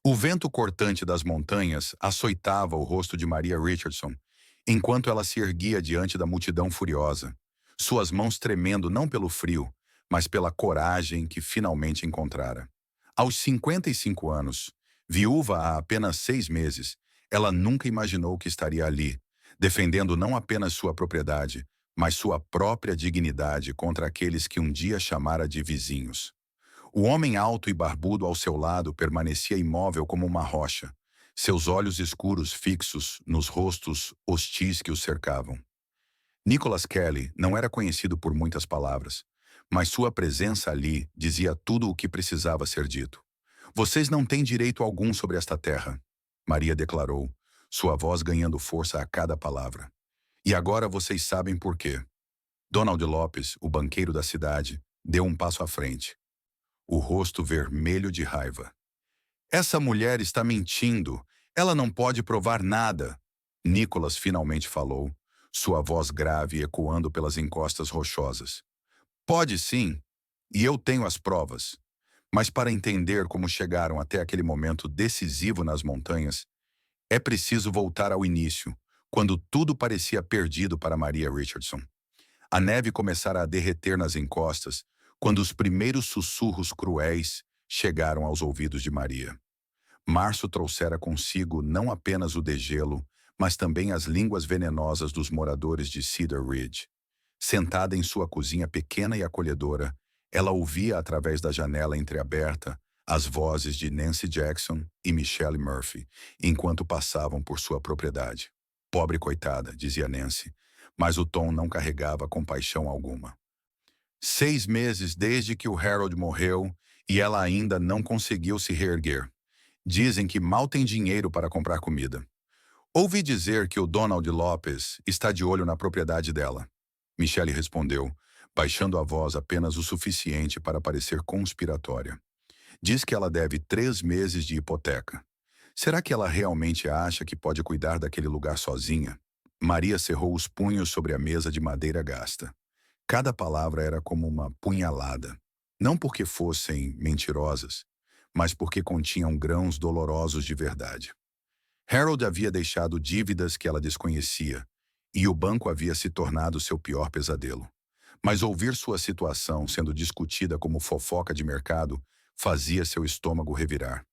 O vento cortante das montanhas açoitava o rosto de Maria Richardson, enquanto ela se erguia diante da multidão furiosa, suas mãos tremendo não pelo frio, mas pela coragem que finalmente encontrara. Aos 55 anos, viúva há apenas 6 meses, ela nunca imaginou que estaria ali, defendendo não apenas sua propriedade, mas sua própria dignidade contra aqueles que um dia chamara de vizinhos. O homem alto e barbudo ao seu lado permanecia imóvel como uma rocha, seus olhos escuros fixos nos rostos hostis que o cercavam. Nicholas Kelly não era conhecido por muitas palavras, mas sua presença ali dizia tudo o que precisava ser dito. Vocês não têm direito algum sobre esta terra, Maria declarou, sua voz ganhando força a cada palavra. E agora vocês sabem por quê. Donald Lopes, o banqueiro da cidade, deu um passo à frente, o rosto vermelho de raiva. Essa mulher está mentindo. Ela não pode provar nada. Nicholas finalmente falou, sua voz grave ecoando pelas encostas rochosas. Pode sim, e eu tenho as provas. Mas para entender como chegaram até aquele momento decisivo nas montanhas, é preciso voltar ao início, quando tudo parecia perdido para Maria Richardson. A neve começara a derreter nas encostas, quando os primeiros sussurros cruéis chegaram aos ouvidos de Maria. Março trouxera consigo não apenas o degelo, mas também as línguas venenosas dos moradores de Cedar Ridge. Sentada em sua cozinha pequena e acolhedora, ela ouvia através da janela entreaberta as vozes de Nancy Jackson e Michelle Murphy, enquanto passavam por sua propriedade. Pobre coitada, dizia Nancy, mas o tom não carregava compaixão alguma. 6 meses desde que o Harold morreu e ela ainda não conseguiu se reerguer. Dizem que mal tem dinheiro para comprar comida. Ouvi dizer que o Donald Lopes está de olho na propriedade dela. Michelle respondeu, baixando a voz apenas o suficiente para parecer conspiratória. Diz que ela deve 3 meses de hipoteca. Será que ela realmente acha que pode cuidar daquele lugar sozinha? Maria cerrou os punhos sobre a mesa de madeira gasta. Cada palavra era como uma punhalada. Não porque fossem mentirosas, mas porque continham grãos dolorosos de verdade. Harold havia deixado dívidas que ela desconhecia, e o banco havia se tornado seu pior pesadelo. Mas ouvir sua situação sendo discutida como fofoca de mercado fazia seu estômago revirar.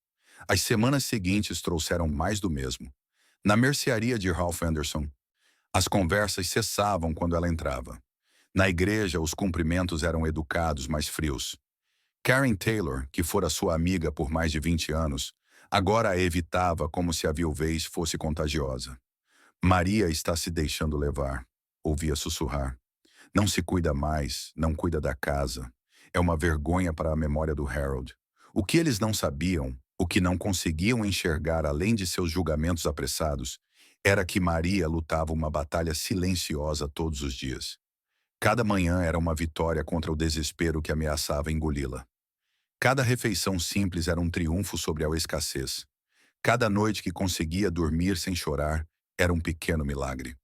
As semanas seguintes trouxeram mais do mesmo. Na mercearia de Ralph Anderson, as conversas cessavam quando ela entrava. Na igreja, os cumprimentos eram educados, mas frios. Karen Taylor, que fora sua amiga por mais de 20 anos, agora a evitava como se a viuvez fosse contagiosa. Maria está se deixando levar, ouvia sussurrar. Não se cuida mais, não cuida da casa. É uma vergonha para a memória do Harold. O que eles não sabiam, o que não conseguiam enxergar além de seus julgamentos apressados, era que Maria lutava uma batalha silenciosa todos os dias. Cada manhã era uma vitória contra o desespero que ameaçava engoli-la. Cada refeição simples era um triunfo sobre a escassez. Cada noite que conseguia dormir sem chorar era um pequeno milagre.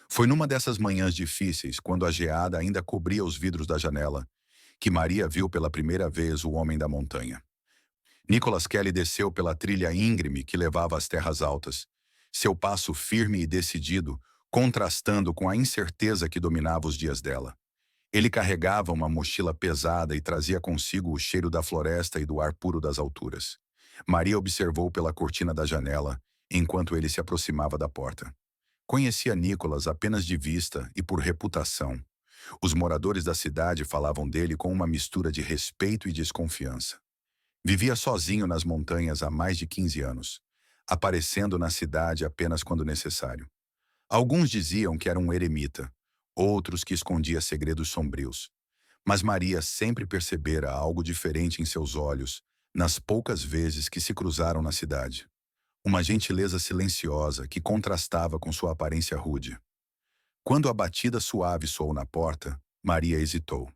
Foi numa dessas manhãs difíceis, quando a geada ainda cobria os vidros da janela, que Maria viu pela primeira vez o homem da montanha. Nicholas Kelly desceu pela trilha íngreme que levava às terras altas, seu passo firme e decidido, contrastando com a incerteza que dominava os dias dela. Ele carregava uma mochila pesada e trazia consigo o cheiro da floresta e do ar puro das alturas. Maria observou pela cortina da janela, enquanto ele se aproximava da porta. Conhecia Nicholas apenas de vista e por reputação. Os moradores da cidade falavam dele com uma mistura de respeito e desconfiança. Vivia sozinho nas montanhas há mais de 15 anos, aparecendo na cidade apenas quando necessário. Alguns diziam que era um eremita, outros que escondia segredos sombrios. Mas Maria sempre percebera algo diferente em seus olhos, nas poucas vezes que se cruzaram na cidade. Uma gentileza silenciosa que contrastava com sua aparência rude. Quando a batida suave soou na porta, Maria hesitou.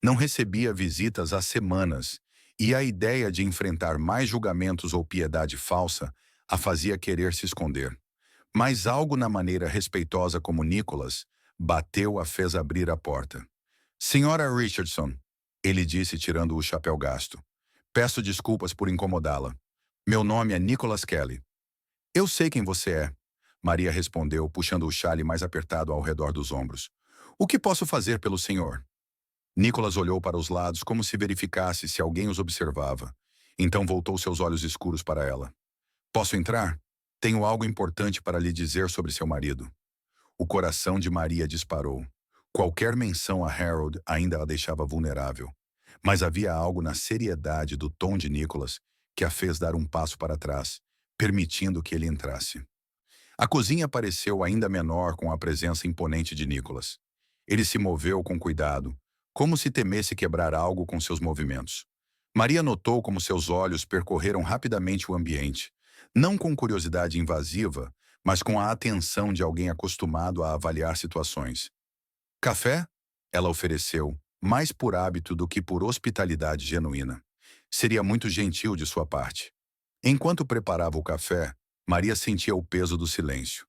Não recebia visitas há semanas, e a ideia de enfrentar mais julgamentos ou piedade falsa a fazia querer se esconder. Mas algo na maneira respeitosa como Nicholas bateu a fez abrir a porta. Senhora Richardson, ele disse tirando o chapéu gasto. Peço desculpas por incomodá-la. Meu nome é Nicholas Kelly. Eu sei quem você é, Maria respondeu, puxando o xale mais apertado ao redor dos ombros. O que posso fazer pelo senhor? Nicholas olhou para os lados como se verificasse se alguém os observava. Então voltou seus olhos escuros para ela. Posso entrar? Tenho algo importante para lhe dizer sobre seu marido. O coração de Maria disparou. Qualquer menção a Harold ainda a deixava vulnerável. Mas havia algo na seriedade do tom de Nicholas que a fez dar um passo para trás, permitindo que ele entrasse. A cozinha pareceu ainda menor com a presença imponente de Nicholas. Ele se moveu com cuidado, como se temesse quebrar algo com seus movimentos. Maria notou como seus olhos percorreram rapidamente o ambiente, não com curiosidade invasiva, mas com a atenção de alguém acostumado a avaliar situações. Café? Ela ofereceu, mais por hábito do que por hospitalidade genuína. Seria muito gentil de sua parte. Enquanto preparava o café, Maria sentia o peso do silêncio.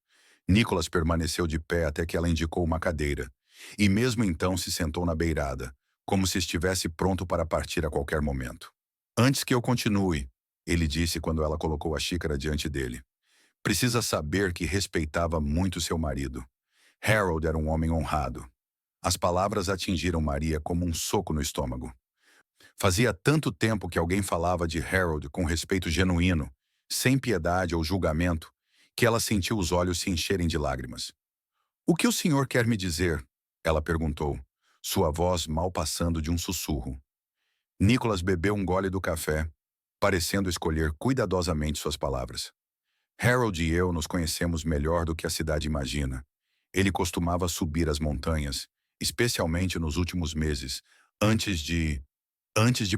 Nicholas permaneceu de pé até que ela indicou uma cadeira, e mesmo então se sentou na beirada, como se estivesse pronto para partir a qualquer momento. Antes que eu continue, ele disse quando ela colocou a xícara diante dele. Precisa saber que respeitava muito seu marido. Harold era um homem honrado. As palavras atingiram Maria como um soco no estômago. Fazia tanto tempo que alguém falava de Harold com respeito genuíno, sem piedade ou julgamento, que ela sentiu os olhos se encherem de lágrimas. O que o senhor quer me dizer? Ela perguntou, sua voz mal passando de um sussurro. Nicholas bebeu um gole do café, parecendo escolher cuidadosamente suas palavras. Harold e eu nos conhecemos melhor do que a cidade imagina. Ele costumava subir as montanhas, especialmente nos últimos meses, antes de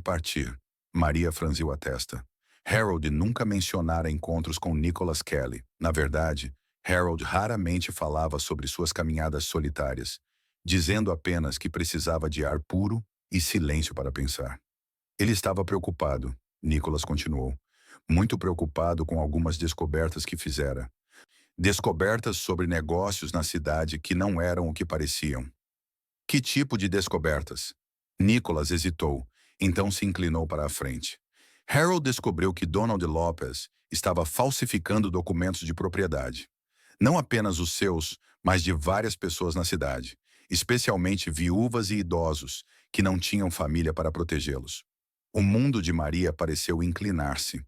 partir. Maria franziu a testa. Harold nunca mencionara encontros com Nicholas Kelly. Na verdade, Harold raramente falava sobre suas caminhadas solitárias, dizendo apenas que precisava de ar puro e silêncio para pensar. Ele estava preocupado, Nicholas continuou. Muito preocupado com algumas descobertas que fizera. Descobertas sobre negócios na cidade que não eram o que pareciam. Que tipo de descobertas? Nicholas hesitou, então se inclinou para a frente. Harold descobriu que Donald Lopez estava falsificando documentos de propriedade. Não apenas os seus, mas de várias pessoas na cidade, especialmente viúvas e idosos, que não tinham família para protegê-los. O mundo de Maria pareceu inclinar-se.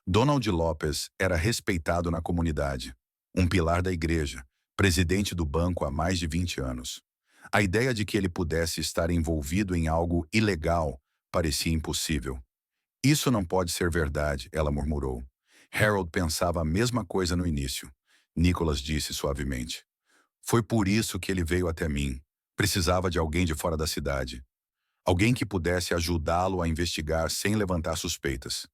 Donald Lopez era respeitado na comunidade, um pilar da igreja, presidente do banco há mais de 20 anos. A ideia de que ele pudesse estar envolvido em algo ilegal parecia impossível. Isso não pode ser verdade, ela murmurou. Harold pensava a mesma coisa no início. Nicholas disse suavemente. Foi por isso que ele veio até mim. Precisava de alguém de fora da cidade. Alguém que pudesse ajudá-lo a investigar sem levantar suspeitas.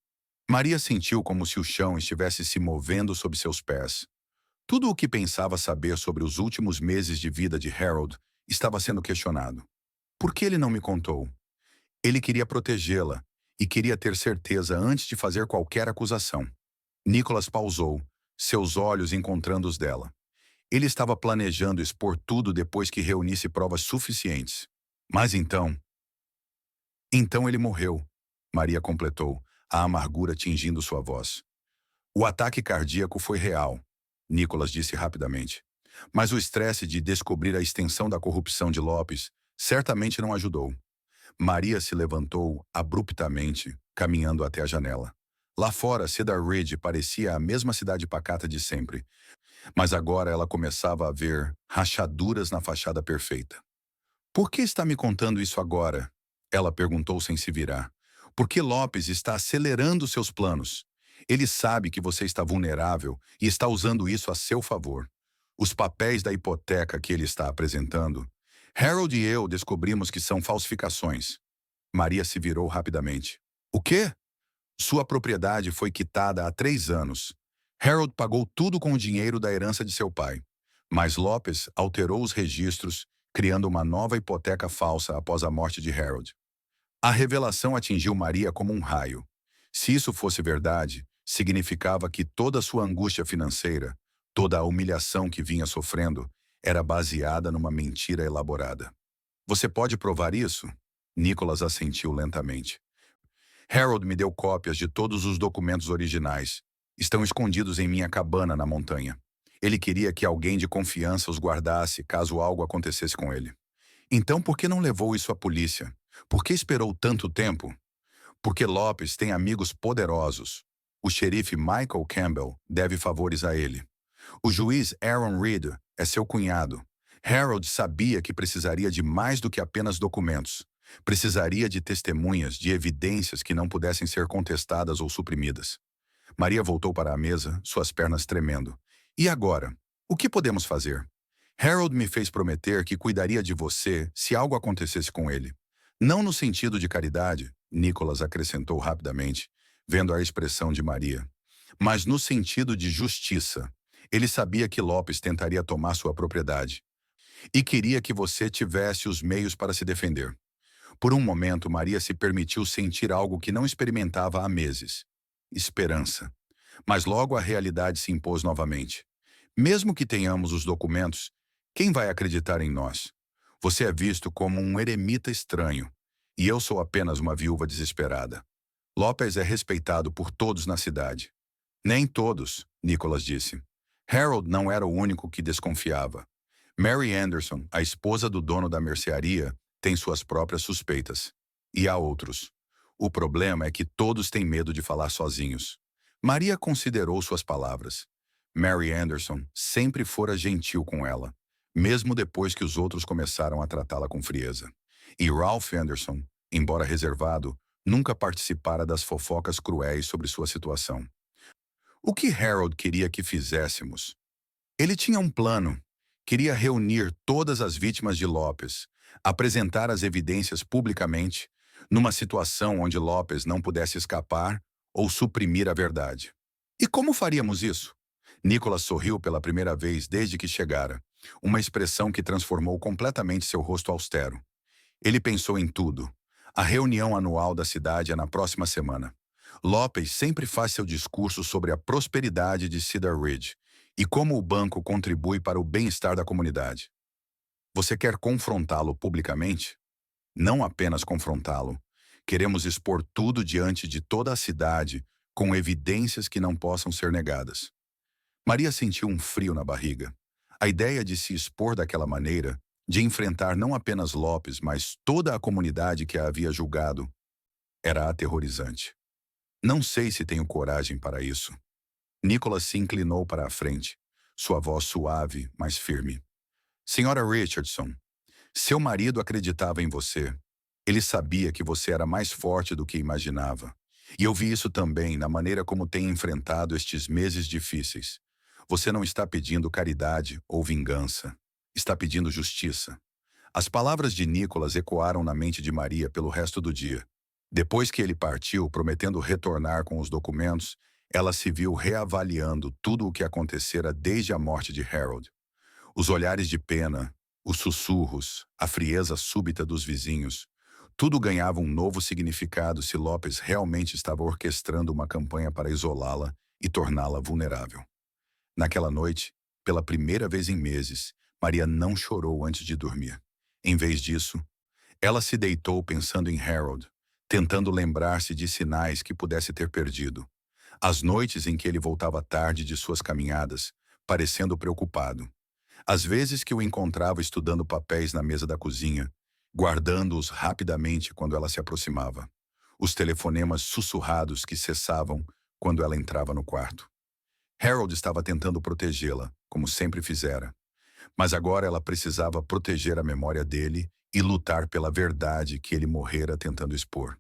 Maria sentiu como se o chão estivesse se movendo sob seus pés. Tudo o que pensava saber sobre os últimos meses de vida de Harold estava sendo questionado. Por que ele não me contou? Ele queria protegê-la e queria ter certeza antes de fazer qualquer acusação. Nicholas pausou, seus olhos encontrando os dela. Ele estava planejando expor tudo depois que reunisse provas suficientes. Mas então ele morreu, Maria completou, a amargura tingindo sua voz. O ataque cardíaco foi real, Nicholas disse rapidamente. Mas o estresse de descobrir a extensão da corrupção de Lopes certamente não ajudou. Maria se levantou abruptamente, caminhando até a janela. Lá fora, Cedar Ridge parecia a mesma cidade pacata de sempre, mas agora ela começava a ver rachaduras na fachada perfeita. Por que está me contando isso agora? Ela perguntou sem se virar. Por que Lopes está acelerando seus planos? Ele sabe que você está vulnerável e está usando isso a seu favor. Os papéis da hipoteca que ele está apresentando. Harold e eu descobrimos que são falsificações. Maria se virou rapidamente. O quê? Sua propriedade foi quitada há 3 anos. Harold pagou tudo com o dinheiro da herança de seu pai. Mas Lopes alterou os registros, criando uma nova hipoteca falsa após a morte de Harold. A revelação atingiu Maria como um raio. Se isso fosse verdade, significava que toda a sua angústia financeira, toda a humilhação que vinha sofrendo, era baseada numa mentira elaborada. Você pode provar isso? Nicholas assentiu lentamente. Harold me deu cópias de todos os documentos originais. Estão escondidos em minha cabana na montanha. Ele queria que alguém de confiança os guardasse caso algo acontecesse com ele. Então, por que não levou isso à polícia? Por que esperou tanto tempo? Porque Lopes tem amigos poderosos. O xerife Michael Campbell deve favores a ele. O juiz Aaron Reed é seu cunhado. Harold sabia que precisaria de mais do que apenas documentos. Precisaria de testemunhas, de evidências que não pudessem ser contestadas ou suprimidas. Maria voltou para a mesa, suas pernas tremendo. E agora? O que podemos fazer? Harold me fez prometer que cuidaria de você se algo acontecesse com ele. Não no sentido de caridade, Nicholas acrescentou rapidamente, vendo a expressão de Maria, mas no sentido de justiça. Ele sabia que Lopes tentaria tomar sua propriedade e queria que você tivesse os meios para se defender. Por um momento, Maria se permitiu sentir algo que não experimentava há meses: esperança. Mas logo a realidade se impôs novamente. Mesmo que tenhamos os documentos, quem vai acreditar em nós? Você é visto como um eremita estranho, e eu sou apenas uma viúva desesperada. Lopes é respeitado por todos na cidade. Nem todos, Nicholas disse. Harold não era o único que desconfiava. Mary Anderson, a esposa do dono da mercearia, tem suas próprias suspeitas. E há outros. O problema é que todos têm medo de falar sozinhos. Maria considerou suas palavras. Mary Anderson sempre fora gentil com ela, mesmo depois que os outros começaram a tratá-la com frieza. E Ralph Anderson, embora reservado, nunca participara das fofocas cruéis sobre sua situação. O que Harold queria que fizéssemos? Ele tinha um plano. Queria reunir todas as vítimas de Lopes, apresentar as evidências publicamente, numa situação onde Lopes não pudesse escapar ou suprimir a verdade. E como faríamos isso? Nicholas sorriu pela primeira vez desde que chegara, uma expressão que transformou completamente seu rosto austero. Ele pensou em tudo. A reunião anual da cidade é na próxima semana. Lopes sempre faz seu discurso sobre a prosperidade de Cedar Ridge e como o banco contribui para o bem-estar da comunidade. Você quer confrontá-lo publicamente? Não apenas confrontá-lo. Queremos expor tudo diante de toda a cidade, com evidências que não possam ser negadas. Maria sentiu um frio na barriga. A ideia de se expor daquela maneira, de enfrentar não apenas Lopes, mas toda a comunidade que a havia julgado, era aterrorizante. Não sei se tenho coragem para isso. Nicholas se inclinou para a frente, sua voz suave, mas firme. Senhora Richardson, seu marido acreditava em você. Ele sabia que você era mais forte do que imaginava. E eu vi isso também na maneira como tem enfrentado estes meses difíceis. Você não está pedindo caridade ou vingança. Está pedindo justiça. As palavras de Nicholas ecoaram na mente de Maria pelo resto do dia. Depois que ele partiu, prometendo retornar com os documentos, ela se viu reavaliando tudo o que acontecera desde a morte de Harold. Os olhares de pena, os sussurros, a frieza súbita dos vizinhos, tudo ganhava um novo significado se Lopes realmente estava orquestrando uma campanha para isolá-la e torná-la vulnerável. Naquela noite, pela primeira vez em meses, Maria não chorou antes de dormir. Em vez disso, ela se deitou pensando em Harold, tentando lembrar-se de sinais que pudesse ter perdido. As noites em que ele voltava tarde de suas caminhadas, parecendo preocupado. As vezes que o encontrava estudando papéis na mesa da cozinha, guardando-os rapidamente quando ela se aproximava. Os telefonemas sussurrados que cessavam quando ela entrava no quarto. Harold estava tentando protegê-la, como sempre fizera. Mas agora ela precisava proteger a memória dele e lutar pela verdade que ele morrera tentando expor.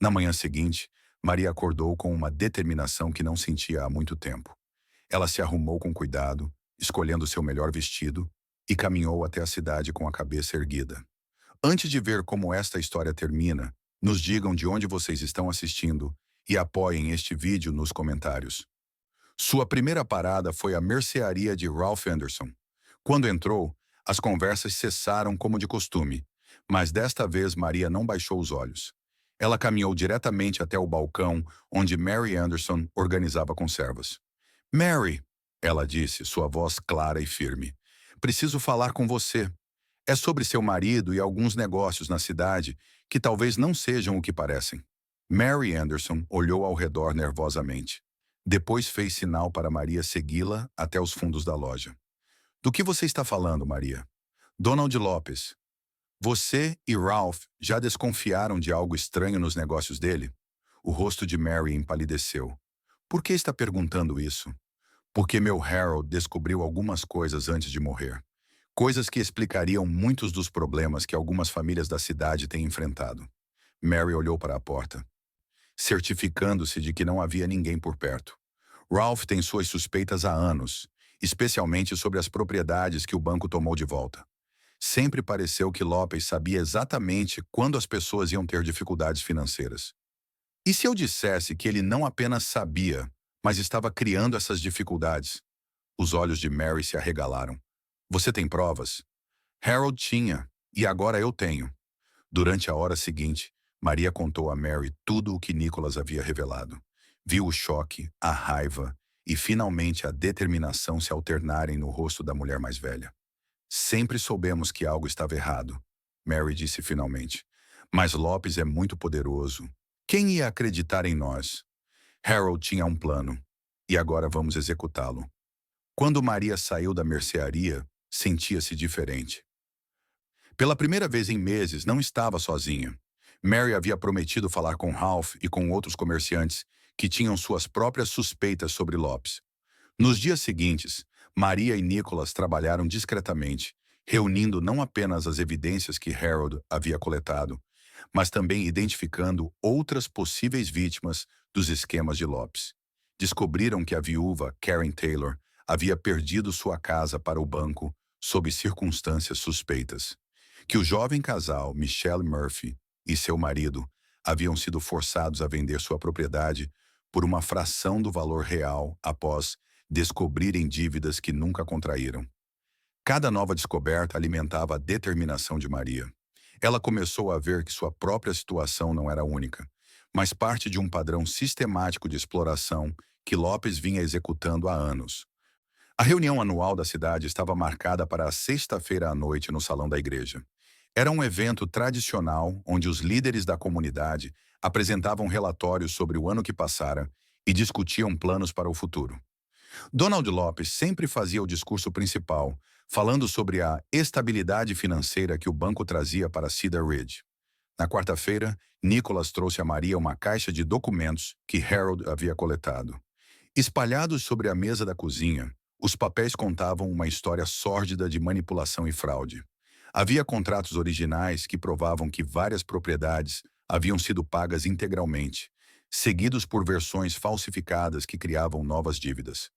Na manhã seguinte, Maria acordou com uma determinação que não sentia há muito tempo. Ela se arrumou com cuidado, escolhendo seu melhor vestido, e caminhou até a cidade com a cabeça erguida. Antes de ver como esta história termina, nos digam de onde vocês estão assistindo e apoiem este vídeo nos comentários. Sua primeira parada foi a mercearia de Ralph Anderson. Quando entrou, as conversas cessaram como de costume, mas desta vez Maria não baixou os olhos. Ela caminhou diretamente até o balcão onde Mary Anderson organizava conservas. "Mary", ela disse, sua voz clara e firme, "preciso falar com você. É sobre seu marido e alguns negócios na cidade que talvez não sejam o que parecem." Mary Anderson olhou ao redor nervosamente. Depois fez sinal para Maria segui-la até os fundos da loja. Do que você está falando, Maria? Donald Lopes. Você e Ralph já desconfiaram de algo estranho nos negócios dele? O rosto de Mary empalideceu. Por que está perguntando isso? Porque meu Harold descobriu algumas coisas antes de morrer. Coisas que explicariam muitos dos problemas que algumas famílias da cidade têm enfrentado. Mary olhou para a porta, certificando-se de que não havia ninguém por perto. Ralph tem suas suspeitas há anos, especialmente sobre as propriedades que o banco tomou de volta. Sempre pareceu que Lopes sabia exatamente quando as pessoas iam ter dificuldades financeiras. E se eu dissesse que ele não apenas sabia, mas estava criando essas dificuldades? Os olhos de Mary se arregalaram. Você tem provas? Harold tinha, e agora eu tenho. Durante a hora seguinte, Maria contou a Mary tudo o que Nicholas havia revelado. Viu o choque, a raiva e, finalmente, a determinação se alternarem no rosto da mulher mais velha. Sempre soubemos que algo estava errado, Mary disse finalmente. Mas Lopes é muito poderoso. Quem ia acreditar em nós? Harold tinha um plano, e agora vamos executá-lo. Quando Maria saiu da mercearia, sentia-se diferente. Pela primeira vez em meses, não estava sozinha. Mary havia prometido falar com Ralph e com outros comerciantes que tinham suas próprias suspeitas sobre Lopes. Nos dias seguintes, Maria e Nicholas trabalharam discretamente, reunindo não apenas as evidências que Harold havia coletado, mas também identificando outras possíveis vítimas dos esquemas de Lopes. Descobriram que a viúva, Karen Taylor, havia perdido sua casa para o banco sob circunstâncias suspeitas. Que o jovem casal, Michelle Murphy, e seu marido haviam sido forçados a vender sua propriedade por uma fração do valor real após descobrirem dívidas que nunca contraíram. Cada nova descoberta alimentava a determinação de Maria. Ela começou a ver que sua própria situação não era única, mas parte de um padrão sistemático de exploração que Lopes vinha executando há anos. A reunião anual da cidade estava marcada para a sexta-feira à noite no salão da igreja. Era um evento tradicional onde os líderes da comunidade apresentavam relatórios sobre o ano que passara e discutiam planos para o futuro. Donald Lopes sempre fazia o discurso principal, falando sobre a estabilidade financeira que o banco trazia para Cedar Ridge. Na quarta-feira, Nicholas trouxe a Maria uma caixa de documentos que Harold havia coletado. Espalhados sobre a mesa da cozinha, os papéis contavam uma história sórdida de manipulação e fraude. Havia contratos originais que provavam que várias propriedades haviam sido pagas integralmente, seguidos por versões falsificadas que criavam novas dívidas.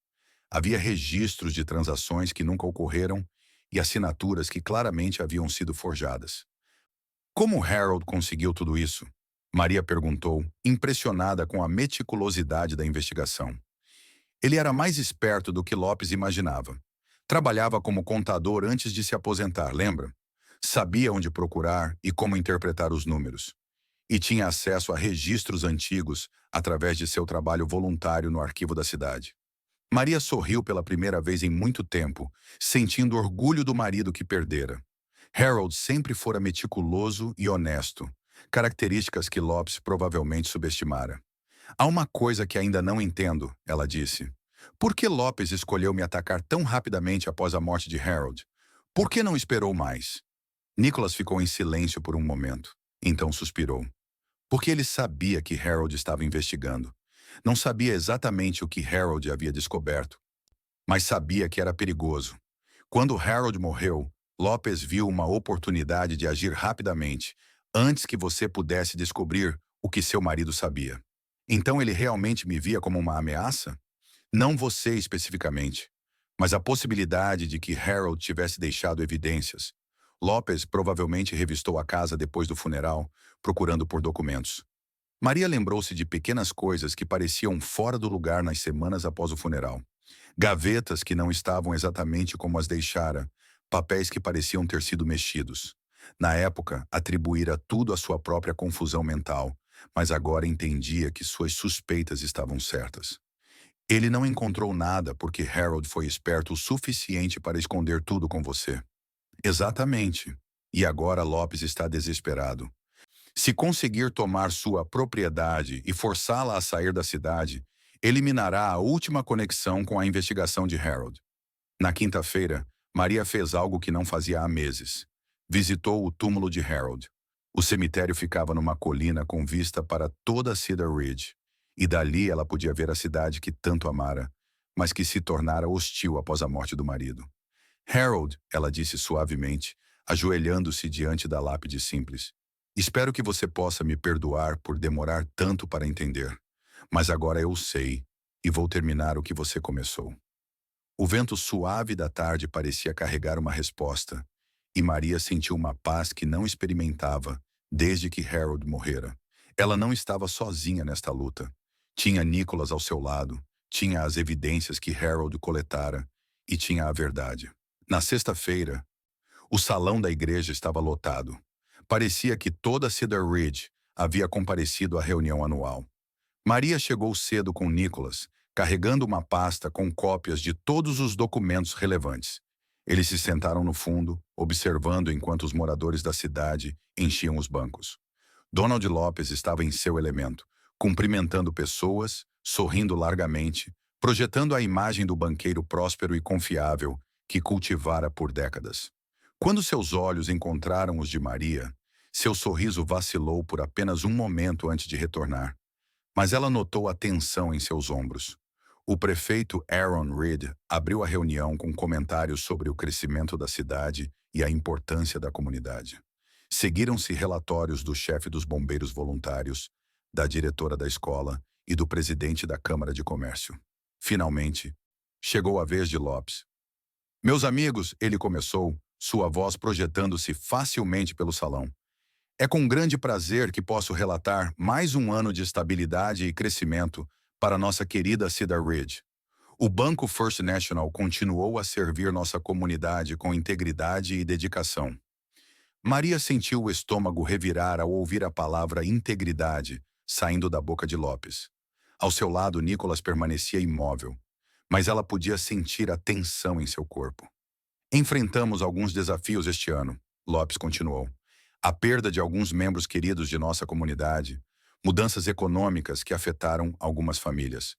Havia registros de transações que nunca ocorreram e assinaturas que claramente haviam sido forjadas. Como Harold conseguiu tudo isso? Maria perguntou, impressionada com a meticulosidade da investigação. Ele era mais esperto do que Lopes imaginava. Trabalhava como contador antes de se aposentar, lembra? Sabia onde procurar e como interpretar os números. E tinha acesso a registros antigos através de seu trabalho voluntário no arquivo da cidade. Maria sorriu pela primeira vez em muito tempo, sentindo orgulho do marido que perdera. Harold sempre fora meticuloso e honesto, características que Lopes provavelmente subestimara. Há uma coisa que ainda não entendo, ela disse. Por que Lopes escolheu me atacar tão rapidamente após a morte de Harold? Por que não esperou mais? Nicholas ficou em silêncio por um momento. Então suspirou. Porque ele sabia que Harold estava investigando. Não sabia exatamente o que Harold havia descoberto, mas sabia que era perigoso. Quando Harold morreu, Lopes viu uma oportunidade de agir rapidamente, antes que você pudesse descobrir o que seu marido sabia. Então ele realmente me via como uma ameaça? Não você especificamente, mas a possibilidade de que Harold tivesse deixado evidências. Lopes provavelmente revistou a casa depois do funeral, procurando por documentos. Maria lembrou-se de pequenas coisas que pareciam fora do lugar nas semanas após o funeral. Gavetas que não estavam exatamente como as deixara, papéis que pareciam ter sido mexidos. Na época, atribuíra tudo à sua própria confusão mental, mas agora entendia que suas suspeitas estavam certas. Ele não encontrou nada porque Harold foi esperto o suficiente para esconder tudo com você. Exatamente. E agora Lopes está desesperado. Se conseguir tomar sua propriedade e forçá-la a sair da cidade, eliminará a última conexão com a investigação de Harold. Na quinta-feira, Maria fez algo que não fazia há meses. Visitou o túmulo de Harold. O cemitério ficava numa colina com vista para toda Cedar Ridge, e dali ela podia ver a cidade que tanto amara, mas que se tornara hostil após a morte do marido. Harold, ela disse suavemente, ajoelhando-se diante da lápide simples. Espero que você possa me perdoar por demorar tanto para entender, mas agora eu sei e vou terminar o que você começou. O vento suave da tarde parecia carregar uma resposta, e Maria sentiu uma paz que não experimentava desde que Harold morrera. Ela não estava sozinha nesta luta. Tinha Nicholas ao seu lado, tinha as evidências que Harold coletara e tinha a verdade. Na sexta-feira, o salão da igreja estava lotado. Parecia que toda Cedar Ridge havia comparecido à reunião anual. Maria chegou cedo com Nicholas, carregando uma pasta com cópias de todos os documentos relevantes. Eles se sentaram no fundo, observando enquanto os moradores da cidade enchiam os bancos. Donald Lopes estava em seu elemento, cumprimentando pessoas, sorrindo largamente, projetando a imagem do banqueiro próspero e confiável que cultivara por décadas. Quando seus olhos encontraram os de Maria, seu sorriso vacilou por apenas um momento antes de retornar. Mas ela notou a tensão em seus ombros. O prefeito Aaron Reed abriu a reunião com comentários sobre o crescimento da cidade e a importância da comunidade. Seguiram-se relatórios do chefe dos bombeiros voluntários, da diretora da escola e do presidente da Câmara de Comércio. Finalmente, chegou a vez de Lopes. Meus amigos, ele começou, sua voz projetando-se facilmente pelo salão. É com grande prazer que posso relatar mais um ano de estabilidade e crescimento para nossa querida Cedar Ridge. O Banco First National continuou a servir nossa comunidade com integridade e dedicação. Maria sentiu o estômago revirar ao ouvir a palavra integridade saindo da boca de Lopes. Ao seu lado, Nicholas permanecia imóvel, mas ela podia sentir a tensão em seu corpo. Enfrentamos alguns desafios este ano, Lopes continuou. A perda de alguns membros queridos de nossa comunidade, mudanças econômicas que afetaram algumas famílias.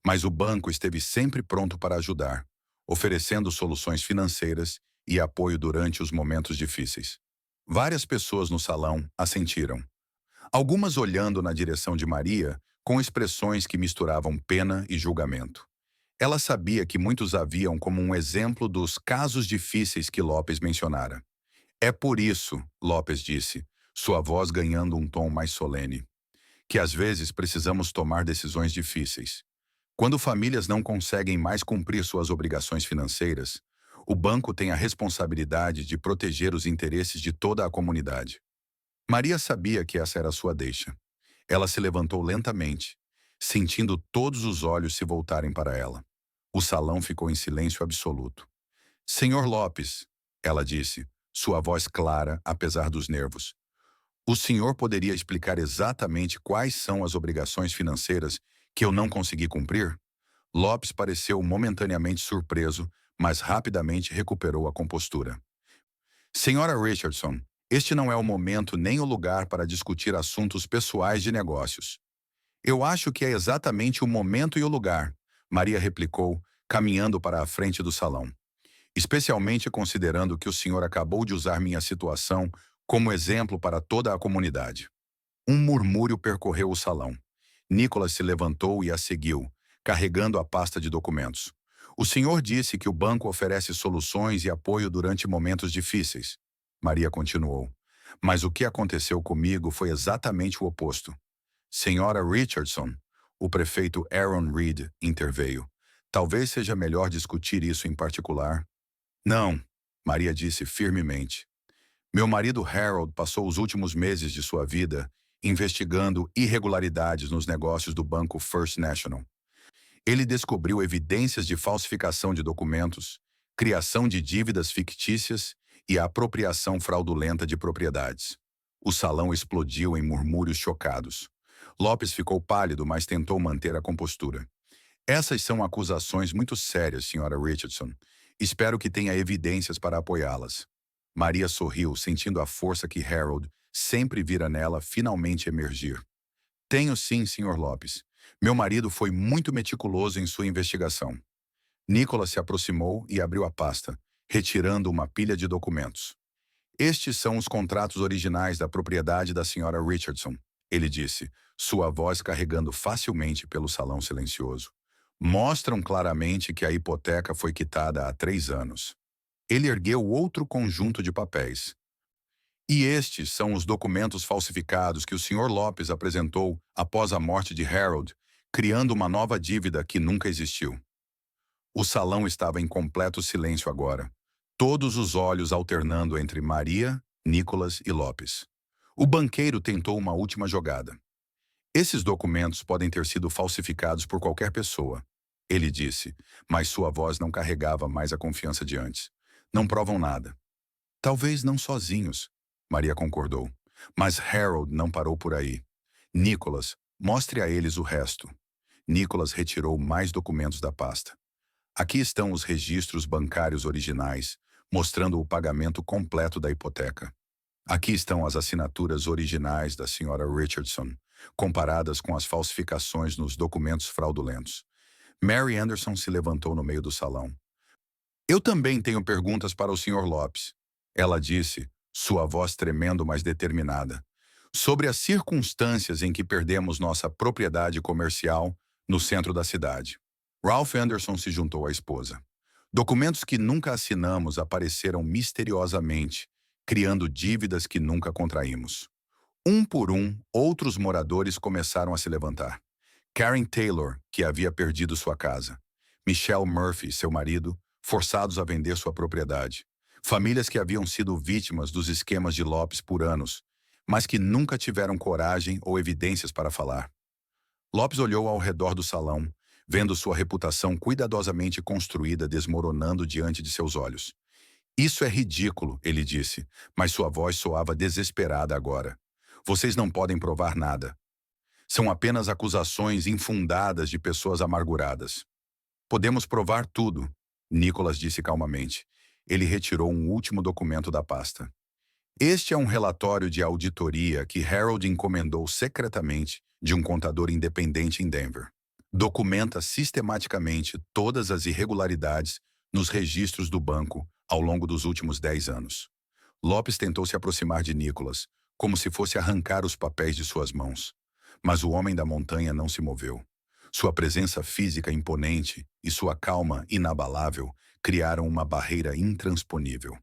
Mas o banco esteve sempre pronto para ajudar, oferecendo soluções financeiras e apoio durante os momentos difíceis. Várias pessoas no salão assentiram, algumas olhando na direção de Maria com expressões que misturavam pena e julgamento. Ela sabia que muitos a viam como um exemplo dos casos difíceis que Lopes mencionara. É por isso, Lopes disse, sua voz ganhando um tom mais solene, que às vezes precisamos tomar decisões difíceis. Quando famílias não conseguem mais cumprir suas obrigações financeiras, o banco tem a responsabilidade de proteger os interesses de toda a comunidade. Maria sabia que essa era a sua deixa. Ela se levantou lentamente, sentindo todos os olhos se voltarem para ela. O salão ficou em silêncio absoluto. Senhor Lopes, ela disse, sua voz clara, apesar dos nervos. O senhor poderia explicar exatamente quais são as obrigações financeiras que eu não consegui cumprir? Lopes pareceu momentaneamente surpreso, mas rapidamente recuperou a compostura. Senhora Richardson, este não é o momento nem o lugar para discutir assuntos pessoais de negócios. Eu acho que é exatamente o momento e o lugar, Maria replicou, caminhando para a frente do salão. Especialmente considerando que o senhor acabou de usar minha situação como exemplo para toda a comunidade. Um murmúrio percorreu o salão. Nicholas se levantou e a seguiu, carregando a pasta de documentos. O senhor disse que o banco oferece soluções e apoio durante momentos difíceis. Maria continuou. Mas o que aconteceu comigo foi exatamente o oposto. Senhora Richardson, o prefeito Aaron Reed interveio. Talvez seja melhor discutir isso em particular. Não, Maria disse firmemente. Meu marido Harold passou os últimos meses de sua vida investigando irregularidades nos negócios do Banco First National. Ele descobriu evidências de falsificação de documentos, criação de dívidas fictícias e a apropriação fraudulenta de propriedades. O salão explodiu em murmúrios chocados. Lopes ficou pálido, mas tentou manter a compostura. Essas são acusações muito sérias, senhora Richardson. Espero que tenha evidências para apoiá-las. Maria sorriu, sentindo a força que Harold sempre vira nela finalmente emergir. Tenho sim, Sr. Lopes. Meu marido foi muito meticuloso em sua investigação. Nicholas se aproximou e abriu a pasta, retirando uma pilha de documentos. Estes são os contratos originais da propriedade da Sra. Richardson, ele disse, sua voz carregando facilmente pelo salão silencioso. Mostram claramente que a hipoteca foi quitada há 3 anos. Ele ergueu outro conjunto de papéis. E estes são os documentos falsificados que o Sr. Lopes apresentou após a morte de Harold, criando uma nova dívida que nunca existiu. O salão estava em completo silêncio agora, todos os olhos alternando entre Maria, Nicholas e Lopes. O banqueiro tentou uma última jogada. Esses documentos podem ter sido falsificados por qualquer pessoa, ele disse, mas sua voz não carregava mais a confiança de antes. Não provam nada. Talvez não sozinhos, Maria concordou. Mas Harold não parou por aí. Nicholas, mostre a eles o resto. Nicholas retirou mais documentos da pasta. Aqui estão os registros bancários originais, mostrando o pagamento completo da hipoteca. Aqui estão as assinaturas originais da Sra. Richardson, comparadas com as falsificações nos documentos fraudulentos. Mary Anderson se levantou no meio do salão. Eu também tenho perguntas para o Sr. Lopes, ela disse, sua voz tremendo, mas determinada, sobre as circunstâncias em que perdemos nossa propriedade comercial no centro da cidade. Ralph Anderson se juntou à esposa. Documentos que nunca assinamos apareceram misteriosamente, criando dívidas que nunca contraímos. Um por um, outros moradores começaram a se levantar. Karen Taylor, que havia perdido sua casa. Michelle Murphy, seu marido, forçados a vender sua propriedade. Famílias que haviam sido vítimas dos esquemas de Lopes por anos, mas que nunca tiveram coragem ou evidências para falar. Lopes olhou ao redor do salão, vendo sua reputação cuidadosamente construída desmoronando diante de seus olhos. Isso é ridículo, ele disse, mas sua voz soava desesperada agora. Vocês não podem provar nada. São apenas acusações infundadas de pessoas amarguradas. Podemos provar tudo, Nicholas disse calmamente. Ele retirou um último documento da pasta. Este é um relatório de auditoria que Harold encomendou secretamente de um contador independente em Denver. Documenta sistematicamente todas as irregularidades nos registros do banco ao longo dos últimos 10 anos. Lopes tentou se aproximar de Nicholas, como se fosse arrancar os papéis de suas mãos. Mas o homem da montanha não se moveu. Sua presença física imponente e sua calma inabalável criaram uma barreira intransponível.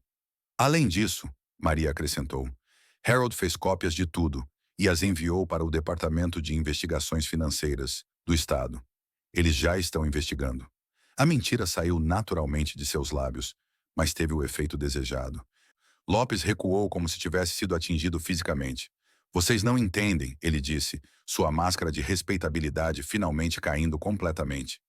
Além disso, Maria acrescentou, Harold fez cópias de tudo e as enviou para o Departamento de Investigações Financeiras do Estado. Eles já estão investigando. A mentira saiu naturalmente de seus lábios, mas teve o efeito desejado. Lopes recuou como se tivesse sido atingido fisicamente. Vocês não entendem, ele disse, sua máscara de respeitabilidade finalmente caindo completamente.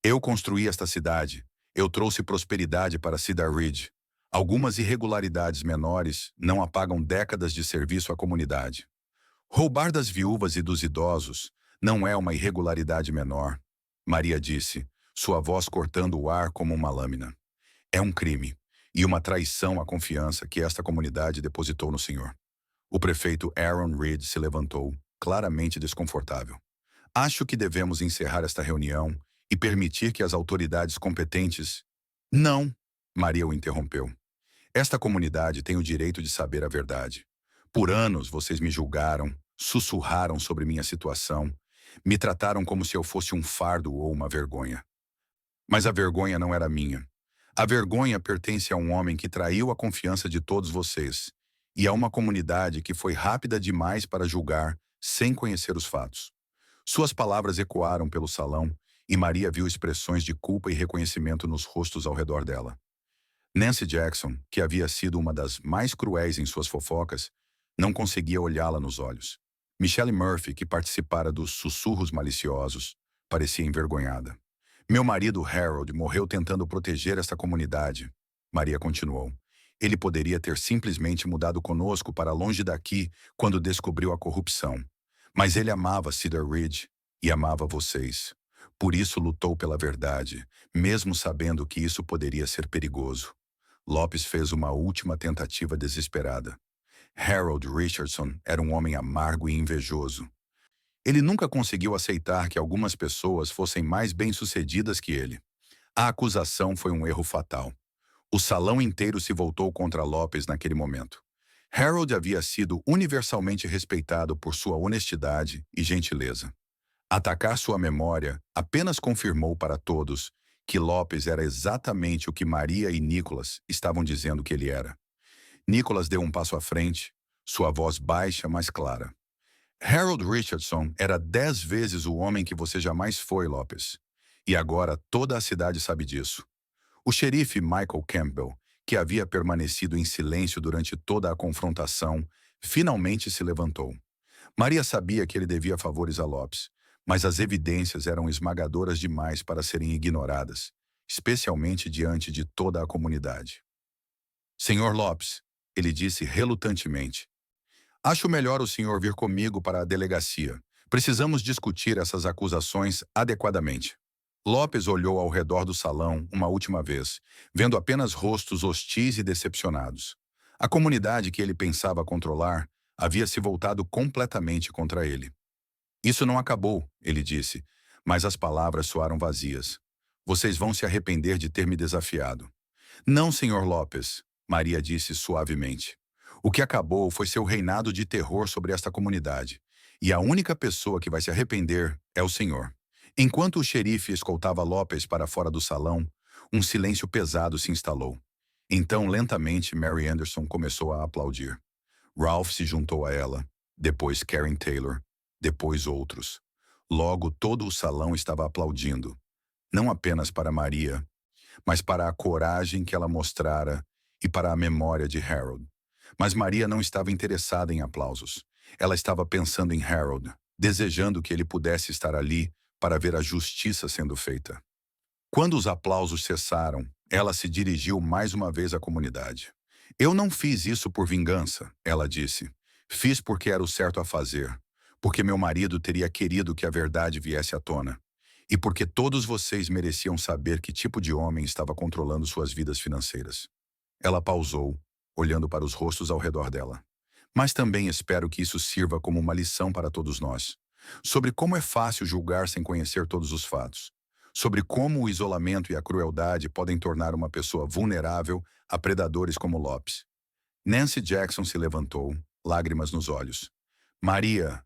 Eu construí esta cidade. Eu trouxe prosperidade para Cedar Ridge. Algumas irregularidades menores não apagam décadas de serviço à comunidade. Roubar das viúvas e dos idosos não é uma irregularidade menor, Maria disse, sua voz cortando o ar como uma lâmina. É um crime e uma traição à confiança que esta comunidade depositou no Senhor. O prefeito Aaron Reed se levantou, claramente desconfortável. Acho que devemos encerrar esta reunião e permitir que as autoridades competentes... Não, Maria o interrompeu. Esta comunidade tem o direito de saber a verdade. Por anos vocês me julgaram, sussurraram sobre minha situação, me trataram como se eu fosse um fardo ou uma vergonha. Mas a vergonha não era minha. A vergonha pertence a um homem que traiu a confiança de todos vocês e a uma comunidade que foi rápida demais para julgar sem conhecer os fatos. Suas palavras ecoaram pelo salão e Maria viu expressões de culpa e reconhecimento nos rostos ao redor dela. Nancy Jackson, que havia sido uma das mais cruéis em suas fofocas, não conseguia olhá-la nos olhos. Michelle Murphy, que participara dos sussurros maliciosos, parecia envergonhada. Meu marido Harold morreu tentando proteger esta comunidade, Maria continuou. Ele poderia ter simplesmente mudado conosco para longe daqui quando descobriu a corrupção. Mas ele amava Cedar Ridge e amava vocês. Por isso lutou pela verdade, mesmo sabendo que isso poderia ser perigoso. Lopes fez uma última tentativa desesperada. Harold Richardson era um homem amargo e invejoso. Ele nunca conseguiu aceitar que algumas pessoas fossem mais bem-sucedidas que ele. A acusação foi um erro fatal. O salão inteiro se voltou contra Lopes naquele momento. Harold havia sido universalmente respeitado por sua honestidade e gentileza. Atacar sua memória apenas confirmou para todos que Lopes era exatamente o que Maria e Nicholas estavam dizendo que ele era. Nicholas deu um passo à frente, sua voz baixa, mas clara. Harold Richardson era 10 vezes o homem que você jamais foi, Lopes. E agora toda a cidade sabe disso. O xerife Michael Campbell, que havia permanecido em silêncio durante toda a confrontação, finalmente se levantou. Maria sabia que ele devia favores a Lopes, mas as evidências eram esmagadoras demais para serem ignoradas, especialmente diante de toda a comunidade. Senhor Lopes, ele disse relutantemente, acho melhor o senhor vir comigo para a delegacia. Precisamos discutir essas acusações adequadamente. Lopes olhou ao redor do salão uma última vez, vendo apenas rostos hostis e decepcionados. A comunidade que ele pensava controlar havia se voltado completamente contra ele. Isso não acabou, ele disse, mas as palavras soaram vazias. Vocês vão se arrepender de ter me desafiado. Não, senhor Lopes, Maria disse suavemente. O que acabou foi seu reinado de terror sobre esta comunidade. E a única pessoa que vai se arrepender é o senhor. Enquanto o xerife escoltava Lopes para fora do salão, um silêncio pesado se instalou. Então, lentamente, Mary Anderson começou a aplaudir. Ralph se juntou a ela, depois Karen Taylor, depois outros. Logo, todo o salão estava aplaudindo. Não apenas para Maria, mas para a coragem que ela mostrara e para a memória de Harold. Mas Maria não estava interessada em aplausos. Ela estava pensando em Harold, desejando que ele pudesse estar ali para ver a justiça sendo feita. Quando os aplausos cessaram, ela se dirigiu mais uma vez à comunidade. Eu não fiz isso por vingança, ela disse. Fiz porque era o certo a fazer, porque meu marido teria querido que a verdade viesse à tona, e porque todos vocês mereciam saber que tipo de homem estava controlando suas vidas financeiras. Ela pausou, olhando para os rostos ao redor dela. Mas também espero que isso sirva como uma lição para todos nós, sobre como é fácil julgar sem conhecer todos os fatos, sobre como o isolamento e a crueldade podem tornar uma pessoa vulnerável a predadores como Lopes. Nancy Jackson se levantou, lágrimas nos olhos. Maria,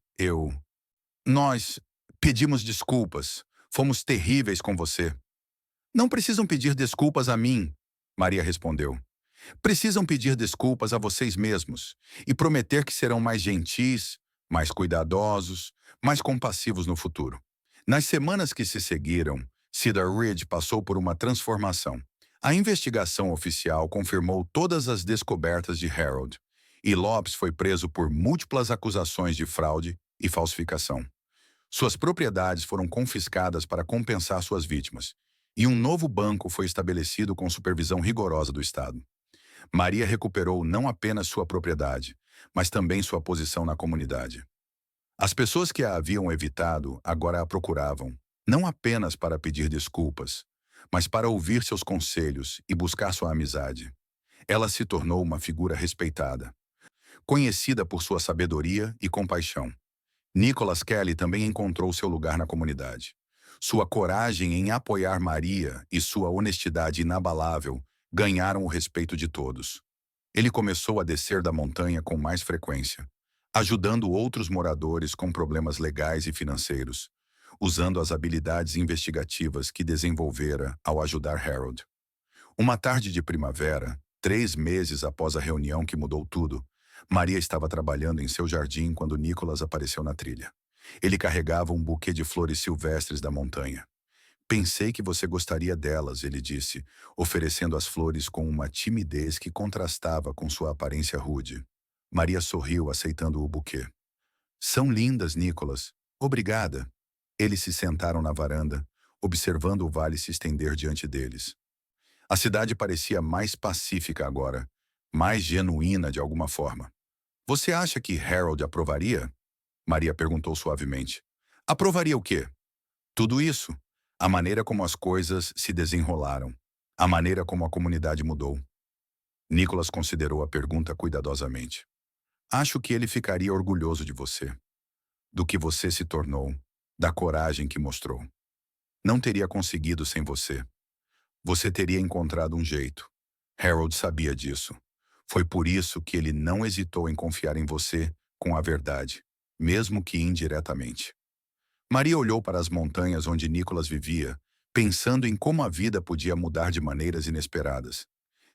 nós pedimos desculpas. Fomos terríveis com você. Não precisam pedir desculpas a mim, Maria respondeu. Precisam pedir desculpas a vocês mesmos e prometer que serão mais gentis, mais cuidadosos, mais compassivos no futuro. Nas semanas que se seguiram, Cedar Ridge passou por uma transformação. A investigação oficial confirmou todas as descobertas de Harold, e Lopes foi preso por múltiplas acusações de fraude e falsificação. Suas propriedades foram confiscadas para compensar suas vítimas, e um novo banco foi estabelecido com supervisão rigorosa do Estado. Maria recuperou não apenas sua propriedade, mas também sua posição na comunidade. As pessoas que a haviam evitado agora a procuravam, não apenas para pedir desculpas, mas para ouvir seus conselhos e buscar sua amizade. Ela se tornou uma figura respeitada, conhecida por sua sabedoria e compaixão. Nicholas Kelly também encontrou seu lugar na comunidade. Sua coragem em apoiar Maria e sua honestidade inabalável ganharam o respeito de todos. Ele começou a descer da montanha com mais frequência, ajudando outros moradores com problemas legais e financeiros, usando as habilidades investigativas que desenvolvera ao ajudar Harold. Uma tarde de primavera, 3 meses após a reunião que mudou tudo, Maria estava trabalhando em seu jardim quando Nicholas apareceu na trilha. Ele carregava um buquê de flores silvestres da montanha. Pensei que você gostaria delas, ele disse, oferecendo as flores com uma timidez que contrastava com sua aparência rude. Maria sorriu, aceitando o buquê. São lindas, Nicholas. Obrigada. Eles se sentaram na varanda, observando o vale se estender diante deles. A cidade parecia mais pacífica agora, mais genuína de alguma forma. Você acha que Harold aprovaria? Maria perguntou suavemente. Aprovaria o quê? Tudo isso. A maneira como as coisas se desenrolaram. A maneira como a comunidade mudou. Nicholas considerou a pergunta cuidadosamente. Acho que ele ficaria orgulhoso de você, do que você se tornou, da coragem que mostrou. Não teria conseguido sem você. Você teria encontrado um jeito. Harold sabia disso. Foi por isso que ele não hesitou em confiar em você com a verdade, mesmo que indiretamente. Maria olhou para as montanhas onde Nicholas vivia, pensando em como a vida podia mudar de maneiras inesperadas.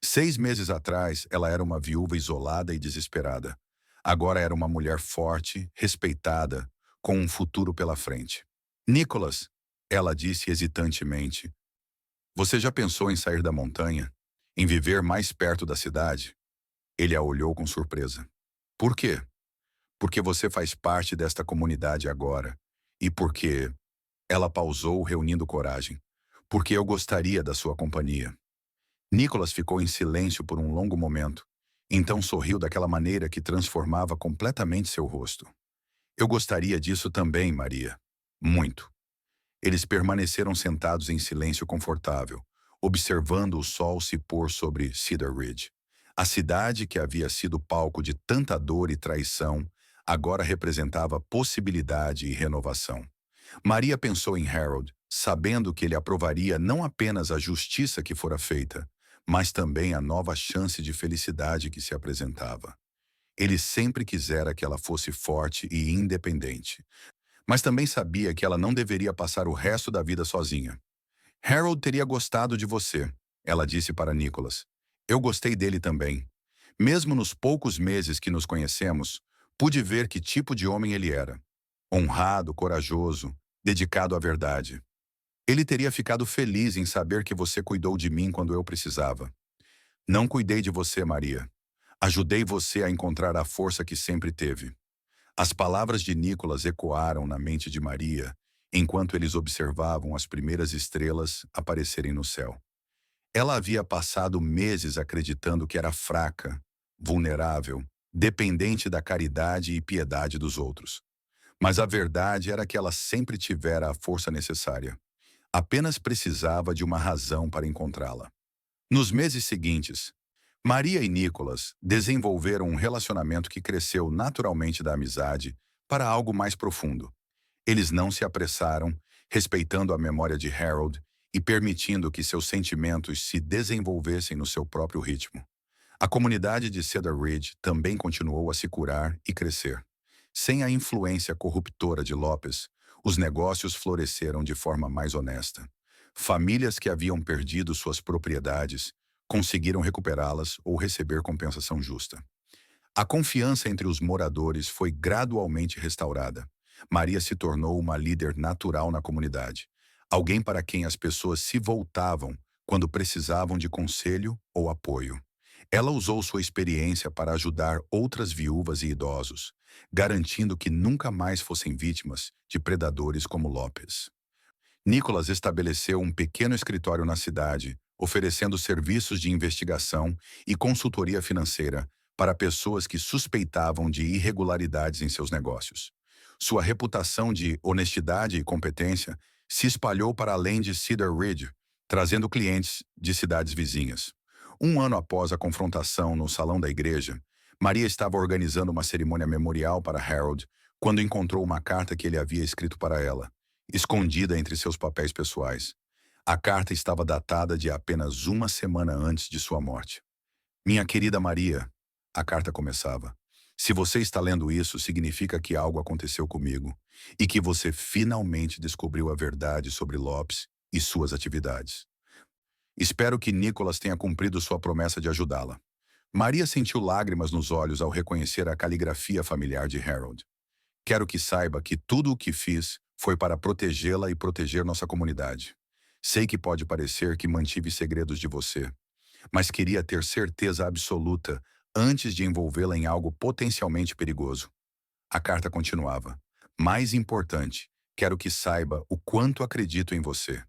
6 meses atrás, ela era uma viúva isolada e desesperada. Agora era uma mulher forte, respeitada, com um futuro pela frente. Nicholas, ela disse hesitantemente, você já pensou em sair da montanha? Em viver mais perto da cidade? Ele a olhou com surpresa. Por quê? Porque você faz parte desta comunidade agora. E porque ela pausou, reunindo coragem. Porque eu gostaria da sua companhia. Nicholas ficou em silêncio por um longo momento. Então sorriu daquela maneira que transformava completamente seu rosto. Eu gostaria disso também, Maria. Muito. Eles permaneceram sentados em silêncio confortável, observando o sol se pôr sobre Cedar Ridge. A cidade que havia sido palco de tanta dor e traição, agora representava possibilidade e renovação. Maria pensou em Harold, sabendo que ele aprovaria não apenas a justiça que fora feita, mas também a nova chance de felicidade que se apresentava. Ele sempre quisera que ela fosse forte e independente, mas também sabia que ela não deveria passar o resto da vida sozinha. Harold teria gostado de você, ela disse para Nicholas. Eu gostei dele também. Mesmo nos poucos meses que nos conhecemos, pude ver que tipo de homem ele era. Honrado, corajoso, dedicado à verdade. Ele teria ficado feliz em saber que você cuidou de mim quando eu precisava. Não cuidei de você, Maria. Ajudei você a encontrar a força que sempre teve. As palavras de Nicholas ecoaram na mente de Maria, enquanto eles observavam as primeiras estrelas aparecerem no céu. Ela havia passado meses acreditando que era fraca, vulnerável, dependente da caridade e piedade dos outros. Mas a verdade era que ela sempre tivera a força necessária. Apenas precisava de uma razão para encontrá-la. Nos meses seguintes, Maria e Nicholas desenvolveram um relacionamento que cresceu naturalmente da amizade para algo mais profundo. Eles não se apressaram, respeitando a memória de Harold e permitindo que seus sentimentos se desenvolvessem no seu próprio ritmo. A comunidade de Cedar Ridge também continuou a se curar e crescer. Sem a influência corruptora de Lopes, os negócios floresceram de forma mais honesta. Famílias que haviam perdido suas propriedades conseguiram recuperá-las ou receber compensação justa. A confiança entre os moradores foi gradualmente restaurada. Maria se tornou uma líder natural na comunidade, alguém para quem as pessoas se voltavam quando precisavam de conselho ou apoio. Ela usou sua experiência para ajudar outras viúvas e idosos, garantindo que nunca mais fossem vítimas de predadores como Lopes. Nicholas estabeleceu um pequeno escritório na cidade, oferecendo serviços de investigação e consultoria financeira para pessoas que suspeitavam de irregularidades em seus negócios. Sua reputação de honestidade e competência se espalhou para além de Cedar Ridge, trazendo clientes de cidades vizinhas. Um ano após a confrontação no salão da igreja, Maria estava organizando uma cerimônia memorial para Harold quando encontrou uma carta que ele havia escrito para ela, escondida entre seus papéis pessoais. A carta estava datada de apenas uma semana antes de sua morte. Minha querida Maria, a carta começava. Se você está lendo isso, significa que algo aconteceu comigo e que você finalmente descobriu a verdade sobre Lopes e suas atividades. Espero que Nicholas tenha cumprido sua promessa de ajudá-la. Maria sentiu lágrimas nos olhos ao reconhecer a caligrafia familiar de Harold. Quero que saiba que tudo o que fiz foi para protegê-la e proteger nossa comunidade. Sei que pode parecer que mantive segredos de você, mas queria ter certeza absoluta antes de envolvê-la em algo potencialmente perigoso. A carta continuava. Mais importante, quero que saiba o quanto acredito em você.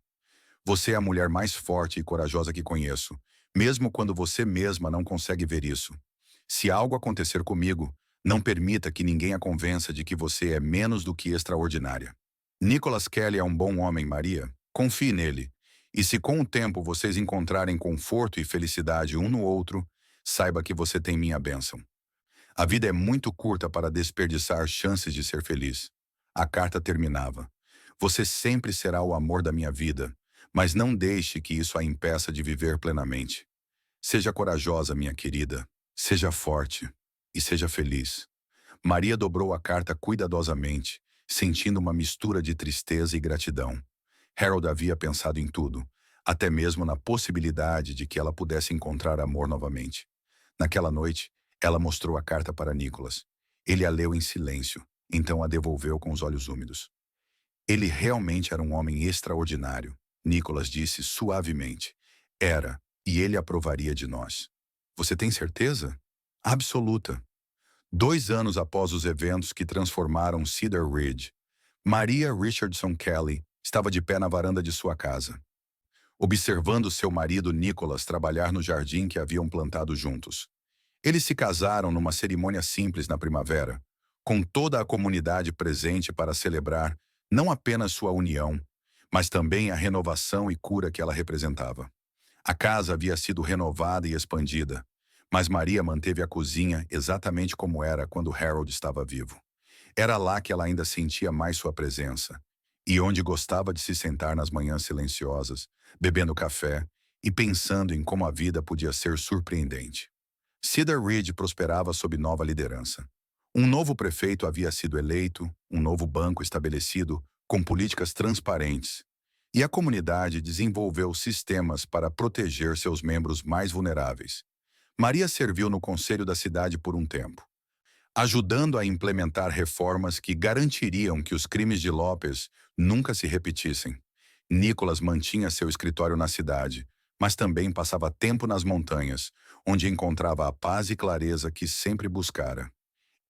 Você é a mulher mais forte e corajosa que conheço, mesmo quando você mesma não consegue ver isso. Se algo acontecer comigo, não permita que ninguém a convença de que você é menos do que extraordinária. Nicholas Kelly é um bom homem, Maria. Confie nele. E se com o tempo vocês encontrarem conforto e felicidade um no outro, saiba que você tem minha bênção. A vida é muito curta para desperdiçar chances de ser feliz. A carta terminava. Você sempre será o amor da minha vida, mas não deixe que isso a impeça de viver plenamente. Seja corajosa, minha querida. Seja forte e seja feliz. Maria dobrou a carta cuidadosamente, sentindo uma mistura de tristeza e gratidão. Harold havia pensado em tudo, até mesmo na possibilidade de que ela pudesse encontrar amor novamente. Naquela noite, ela mostrou a carta para Nicholas. Ele a leu em silêncio, então a devolveu com os olhos úmidos. Ele realmente era um homem extraordinário, Nicholas disse suavemente. Era, e ele aprovaria de nós. Você tem certeza? Absoluta. 2 anos após os eventos que transformaram Cedar Ridge, Maria Richardson Kelly estava de pé na varanda de sua casa, observando seu marido Nicholas trabalhar no jardim que haviam plantado juntos. Eles se casaram numa cerimônia simples na primavera, com toda a comunidade presente para celebrar não apenas sua união, mas também a renovação e cura que ela representava. A casa havia sido renovada e expandida, mas Maria manteve a cozinha exatamente como era quando Harold estava vivo. Era lá que ela ainda sentia mais sua presença, e onde gostava de se sentar nas manhãs silenciosas, bebendo café e pensando em como a vida podia ser surpreendente. Cedar Ridge prosperava sob nova liderança. Um novo prefeito havia sido eleito, um novo banco estabelecido, com políticas transparentes, e a comunidade desenvolveu sistemas para proteger seus membros mais vulneráveis. Maria serviu no conselho da cidade por um tempo, ajudando a implementar reformas que garantiriam que os crimes de Lopes nunca se repetissem. Nicholas mantinha seu escritório na cidade, mas também passava tempo nas montanhas, onde encontrava a paz e clareza que sempre buscara.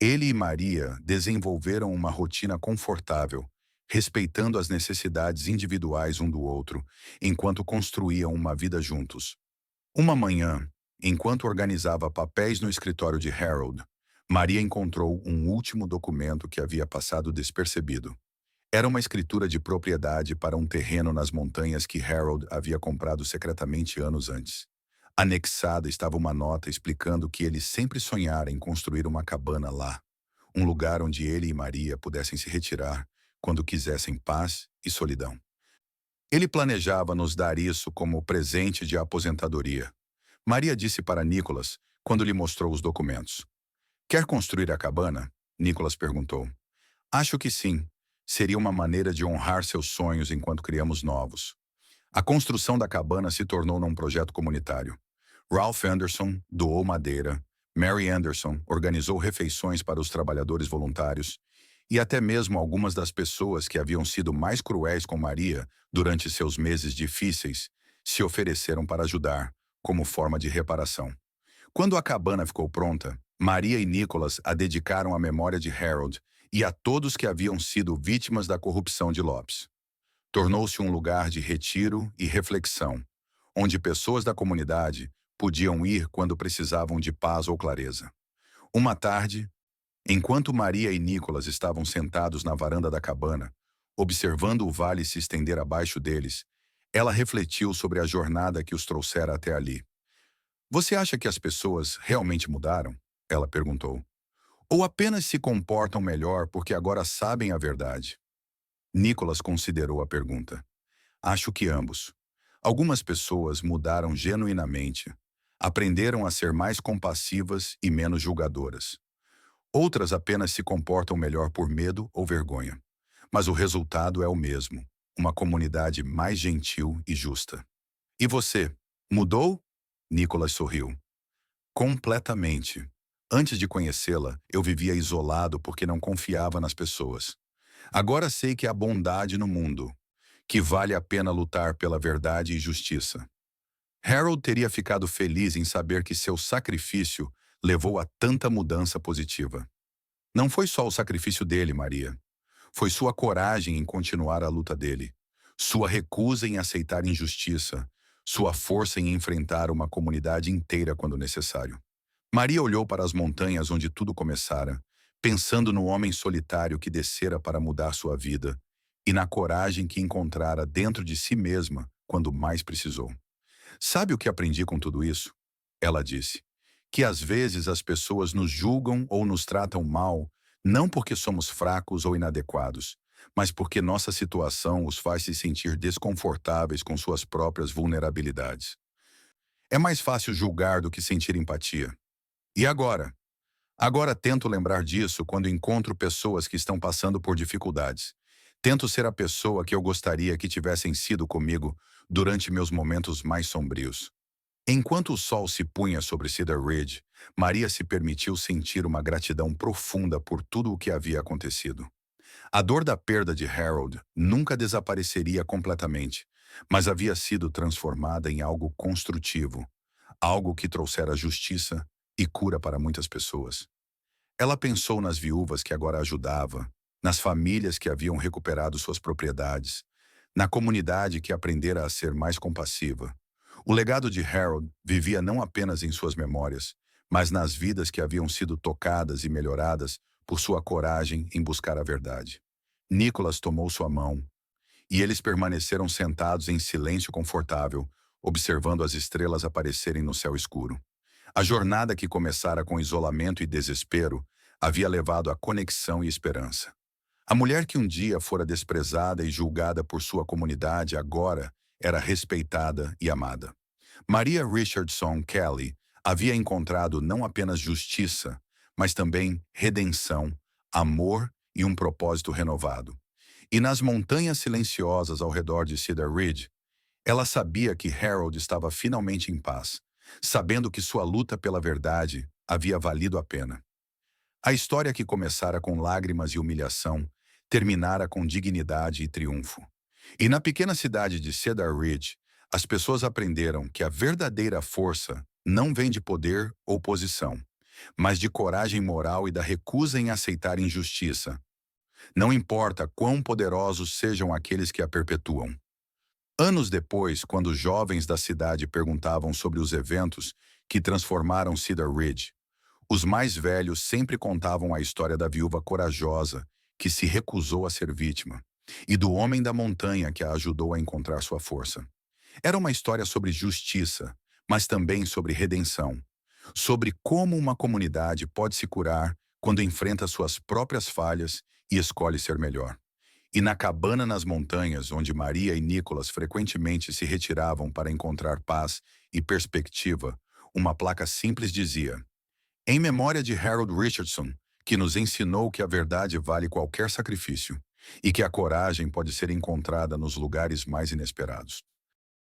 Ele e Maria desenvolveram uma rotina confortável, respeitando as necessidades individuais um do outro, enquanto construíam uma vida juntos. Uma manhã, enquanto organizava papéis no escritório de Harold, Maria encontrou um último documento que havia passado despercebido. Era uma escritura de propriedade para um terreno nas montanhas que Harold havia comprado secretamente anos antes. Anexada estava uma nota explicando que ele sempre sonhara em construir uma cabana lá, um lugar onde ele e Maria pudessem se retirar quando quisessem paz e solidão. Ele planejava nos dar isso como presente de aposentadoria. Maria disse para Nicholas quando lhe mostrou os documentos. Quer construir a cabana? Nicholas perguntou. Acho que sim. Seria uma maneira de honrar seus sonhos enquanto criamos novos. A construção da cabana se tornou num projeto comunitário. Ralph Anderson doou madeira, Mary Anderson organizou refeições para os trabalhadores voluntários e até mesmo algumas das pessoas que haviam sido mais cruéis com Maria durante seus meses difíceis se ofereceram para ajudar, como forma de reparação. Quando a cabana ficou pronta, Maria e Nicholas a dedicaram à memória de Harold e a todos que haviam sido vítimas da corrupção de Lopes. Tornou-se um lugar de retiro e reflexão, onde pessoas da comunidade podiam ir quando precisavam de paz ou clareza. Uma tarde, enquanto Maria e Nicholas estavam sentados na varanda da cabana, observando o vale se estender abaixo deles, ela refletiu sobre a jornada que os trouxera até ali. Você acha que as pessoas realmente mudaram? Ela perguntou. Ou apenas se comportam melhor porque agora sabem a verdade? Nicholas considerou a pergunta. Acho que ambos. Algumas pessoas mudaram genuinamente. Aprenderam a ser mais compassivas e menos julgadoras. Outras apenas se comportam melhor por medo ou vergonha. Mas o resultado é o mesmo. Uma comunidade mais gentil e justa. E você? Mudou? Nicholas sorriu. Completamente. Antes de conhecê-la, eu vivia isolado porque não confiava nas pessoas. Agora sei que há bondade no mundo, que vale a pena lutar pela verdade e justiça. Harold teria ficado feliz em saber que seu sacrifício levou a tanta mudança positiva. Não foi só o sacrifício dele, Maria. Foi sua coragem em continuar a luta dele, sua recusa em aceitar injustiça, sua força em enfrentar uma comunidade inteira quando necessário. Maria olhou para as montanhas onde tudo começara, pensando no homem solitário que descera para mudar sua vida e na coragem que encontrara dentro de si mesma quando mais precisou. Sabe o que aprendi com tudo isso? Ela disse. que às vezes as pessoas nos julgam ou nos tratam mal, não porque somos fracos ou inadequados, mas porque nossa situação os faz se sentir desconfortáveis com suas próprias vulnerabilidades. É mais fácil julgar do que sentir empatia. E agora? Agora tento lembrar disso quando encontro pessoas que estão passando por dificuldades. Tento ser a pessoa que eu gostaria que tivessem sido comigo durante meus momentos mais sombrios. Enquanto o sol se punha sobre Cedar Ridge, Maria se permitiu sentir uma gratidão profunda por tudo o que havia acontecido. A dor da perda de Harold nunca desapareceria completamente, mas havia sido transformada em algo construtivo, algo que trouxera justiça e cura para muitas pessoas. Ela pensou nas viúvas que agora ajudava, nas famílias que haviam recuperado suas propriedades, na comunidade que aprendera a ser mais compassiva. O legado de Harold vivia não apenas em suas memórias, mas nas vidas que haviam sido tocadas e melhoradas por sua coragem em buscar a verdade. Nicholas tomou sua mão, e eles permaneceram sentados em silêncio confortável, observando as estrelas aparecerem no céu escuro. A jornada que começara com isolamento e desespero havia levado a conexão e esperança. A mulher que um dia fora desprezada e julgada por sua comunidade agora era respeitada e amada. Maria Richardson Kelly havia encontrado não apenas justiça, mas também redenção, amor e um propósito renovado. E nas montanhas silenciosas ao redor de Cedar Ridge, ela sabia que Harold estava finalmente em paz, sabendo que sua luta pela verdade havia valido a pena. A história que começara com lágrimas e humilhação terminara com dignidade e triunfo. E na pequena cidade de Cedar Ridge, as pessoas aprenderam que a verdadeira força não vem de poder ou posição, mas de coragem moral e da recusa em aceitar injustiça. Não importa quão poderosos sejam aqueles que a perpetuam. Anos depois, quando os jovens da cidade perguntavam sobre os eventos que transformaram Cedar Ridge, os mais velhos sempre contavam a história da viúva corajosa que se recusou a ser vítima e do homem da montanha que a ajudou a encontrar sua força. Era uma história sobre justiça, mas também sobre redenção, sobre como uma comunidade pode se curar quando enfrenta suas próprias falhas e escolhe ser melhor. E na cabana nas montanhas, onde Maria e Nicholas frequentemente se retiravam para encontrar paz e perspectiva, uma placa simples dizia: em memória de Harold Richardson, que nos ensinou que a verdade vale qualquer sacrifício e que a coragem pode ser encontrada nos lugares mais inesperados.